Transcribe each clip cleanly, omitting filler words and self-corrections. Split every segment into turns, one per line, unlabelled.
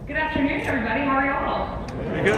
Good afternoon, everybody. How are y'all?
Very good.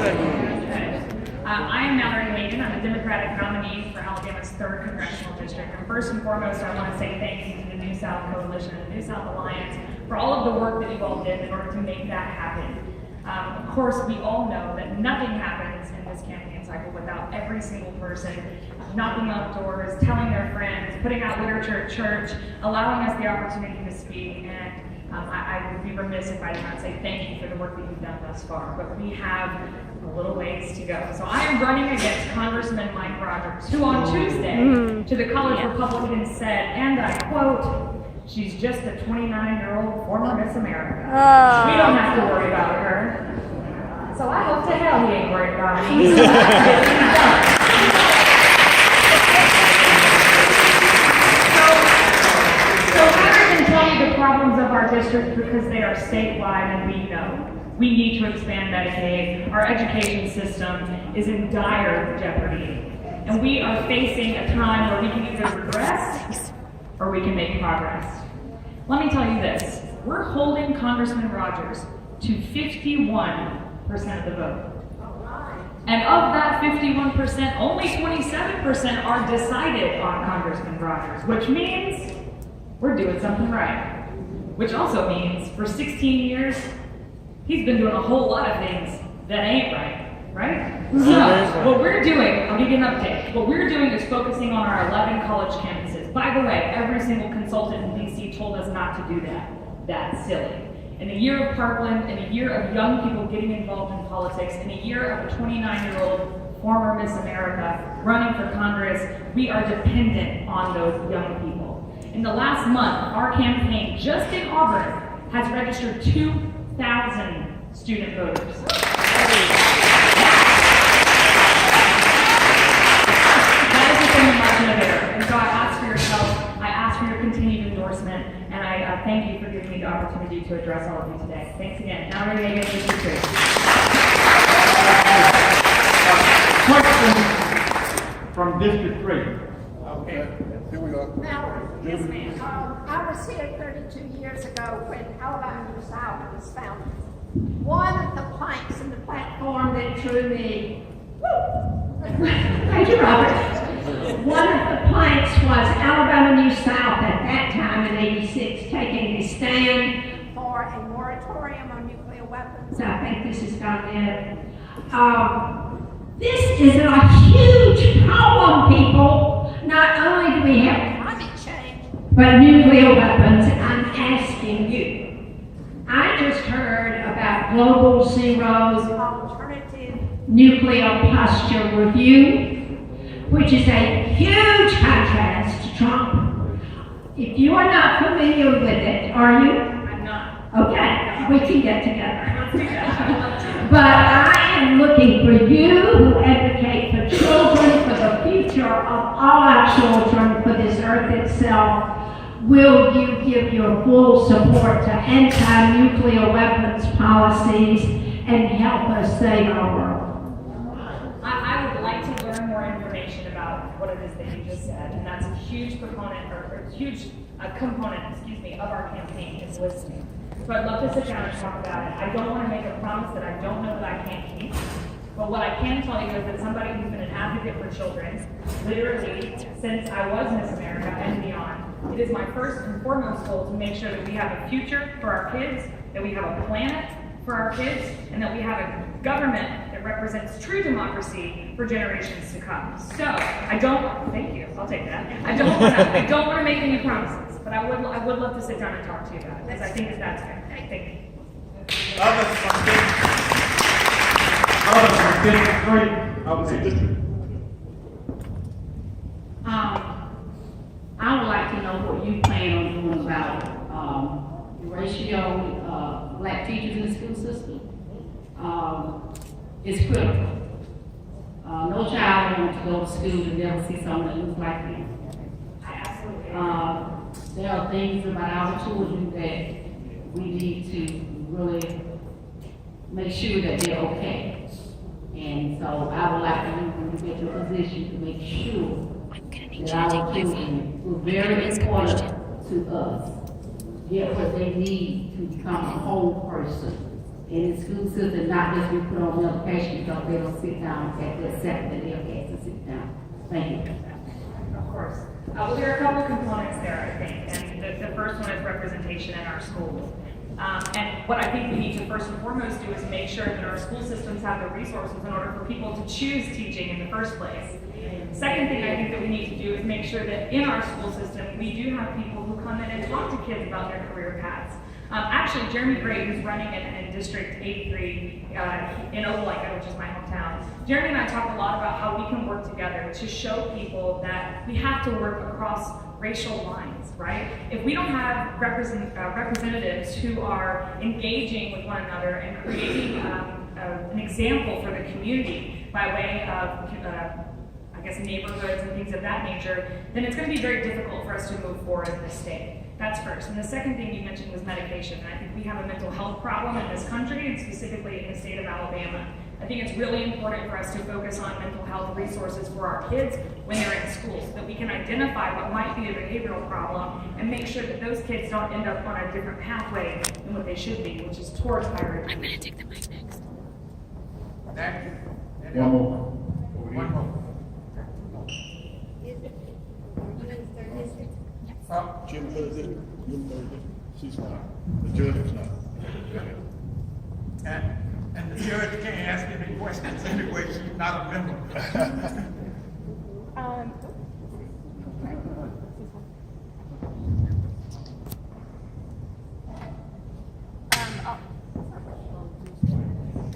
I am Mallory Hagan. I'm the Democratic nominee for Alabama's 3rd Congressional District. And first and foremost, I want to say thank you to the New South Coalition and the New South Alliance for all of the work that you all did in order to make that happen. Of course, we all know that nothing happens in this campaign cycle without every single person knocking on doors, telling their friends, putting out literature at church, allowing us the opportunity to speak. And I would be remiss if I did not say thank you for the work that you've done thus far. But we have a little ways to go. So I am running against Congressman Mike Rogers, who on Tuesday to the College Republicans said, and I quote, "She's just a 29-year-old former Miss America. We don't have to worry about her." So I hope to hell he ain't worried about me. The problems of our district because they are statewide, and we know we need to expand Medicaid. Our education system is in dire jeopardy, and we are facing a time where we can either regress or we can make progress. Let me tell you this: we're holding Congressman Rogers to 51% of the vote. And of that 51%, only 27% are decided on Congressman Rogers, which means we're doing something right. Which also means for 16 years, he's been doing a whole lot of things that ain't right? So what we're doing, I'll give you an update. What we're doing is focusing on our 11 college campuses. By the way, every single consultant in DC told us not to do that. That's silly. In a year of Parkland, in a year of young people getting involved in politics, in a year of a 29-year-old former Miss America running for Congress, we are dependent on those young people. In the last month, our campaign, just in Auburn, has registered 2,000 student voters. That is within the margin of error. And so I ask for your help, I ask for your continued endorsement, and I thank you for giving me the opportunity to address all of you today. Thanks again. Mallory Hagan, District 3.
Question from District 3.
Okay. Here we go.
Mallory.
Yes, ma'am.
I was here 32 years ago when Alabama Congressional was founded. One of the planks in the platform that drew me, thank you, Robert. One of the planks was Alabama New South at that time in '86 taking a stand for a moratorium on nuclear weapons. I think this is gone in. This is a huge problem, people. Not only do we have climate change, but nuclear weapons. I'm asking you. I just heard about Global Zero's alternative nuclear posture review, which is a huge contrast to Trump. If you are not familiar with it, are you?
I'm not.
Okay, we can get together. But I am looking for you who advocate for children, for the future of all our children, for this earth itself. Will you give your full support to anti-nuclear weapons policies and help us save our world?
I would like to learn more information about what it is that you just said, and that's a huge proponent, or a huge component, of our campaign is listening. So I'd love to sit down and talk about it. I don't want to make a promise that I don't know that I can't keep. But what I can tell you is that somebody who's been an advocate for children, literally since I was Miss America and beyond, it is my first and foremost goal to make sure that we have a future for our kids, that we have a planet for our kids, and that we have a government that represents true democracy for generations to come. So I don't, thank you, I'll take that. I don't want to make any promises, but I would love to sit down and talk to you about it, because I think that's fair. Thank you.
Others from District 3. Okay.
District.
I would like to know what you plan on doing about the ratio of black teachers in the school system. It's critical. No child wants to go to school and never see someone that looks like them.
I absolutely
There are things about our children that we need to really make sure that they're okay. And so I would like for you, when you get your position, to make sure that our children, who are very important to us, get what they need to become a whole person in the school system, not just be put on medication because they don't sit down at the second that they're asked to sit down. Thank you.
Of course. Well, there are a couple of components there, I think, and the first one is representation in our schools. And what I think we need to first and foremost do is make sure that our school systems have the resources in order for people to choose teaching in the first place. Second thing I think that we need to do is make sure that in our school system, we do have people who come in and talk to kids about their career paths. Actually, Jeremy Gray, who's running in District 83 in Opelika, which is my hometown, Jeremy and I talk a lot about how we can work together to show people that we have to work across racial lines, right? If we don't have representatives who are engaging with one another and creating an example for the community by way of neighborhoods and things of that nature, then it's going to be very difficult for us to move forward in this state. That's first. And the second thing you mentioned was medication. And I think we have a mental health problem in this country, and specifically in the state of Alabama. I think it's really important for us to focus on mental health resources for our kids when they're in school, so that we can identify what might be a behavioral problem and make sure that those kids don't end up on a different pathway than what they should be, which is towards higher education.
I'm going to take the mic next.
Thank you.
One more.
One more.
Jim third district, she's not, the judge is not.
And the judge can't ask any questions anyway, she's not a member.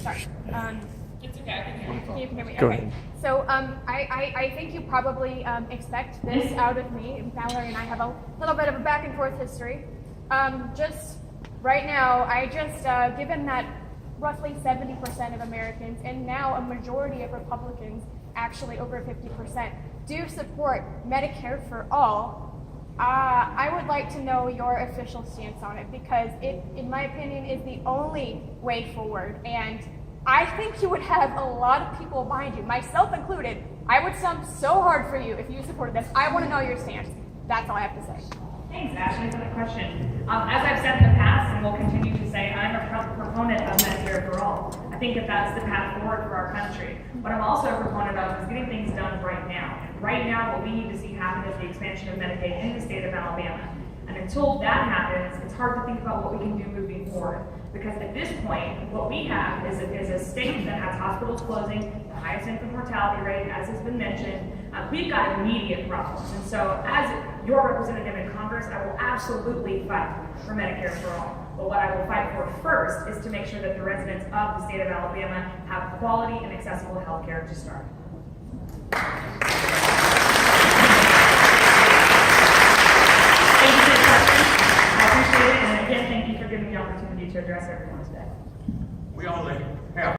Sorry.
It's okay, I can hear you.
Can you hear me?
Go
Okay.
ahead.
So I think you probably expect this out of me. Mallory and I have a little bit of a back and forth history. Just right now, given that roughly 70% of Americans and now a majority of Republicans, actually over 50%, do support Medicare for all, I would like to know your official stance on it, because it, in my opinion, is the only way forward. And I think you would have a lot of people behind you, myself included. I would stump so hard for you if you supported this. I want to know your stance. That's all I have to say.
Thanks, Ashley, for the question. As I've said in the past, and will continue to say, I'm a proponent of Medicare for all. I think that that's the path forward for our country. What I'm also a proponent of is getting things done right now. Right now, what we need to see happen is the expansion of Medicaid in the state of Alabama. And until that happens, it's hard to think about what we can do moving forward. Because at this point, what we have is a state that has hospitals closing, the highest infant mortality rate, as has been mentioned. We've got immediate problems. And so as your representative in Congress, I will absolutely fight for Medicare for all. But what I will fight for first is to make sure that the residents of the state of Alabama have quality and accessible health care to start. Thank you for the question. I appreciate it. And again, thank you for giving me the opportunity to address everyone today.
We only have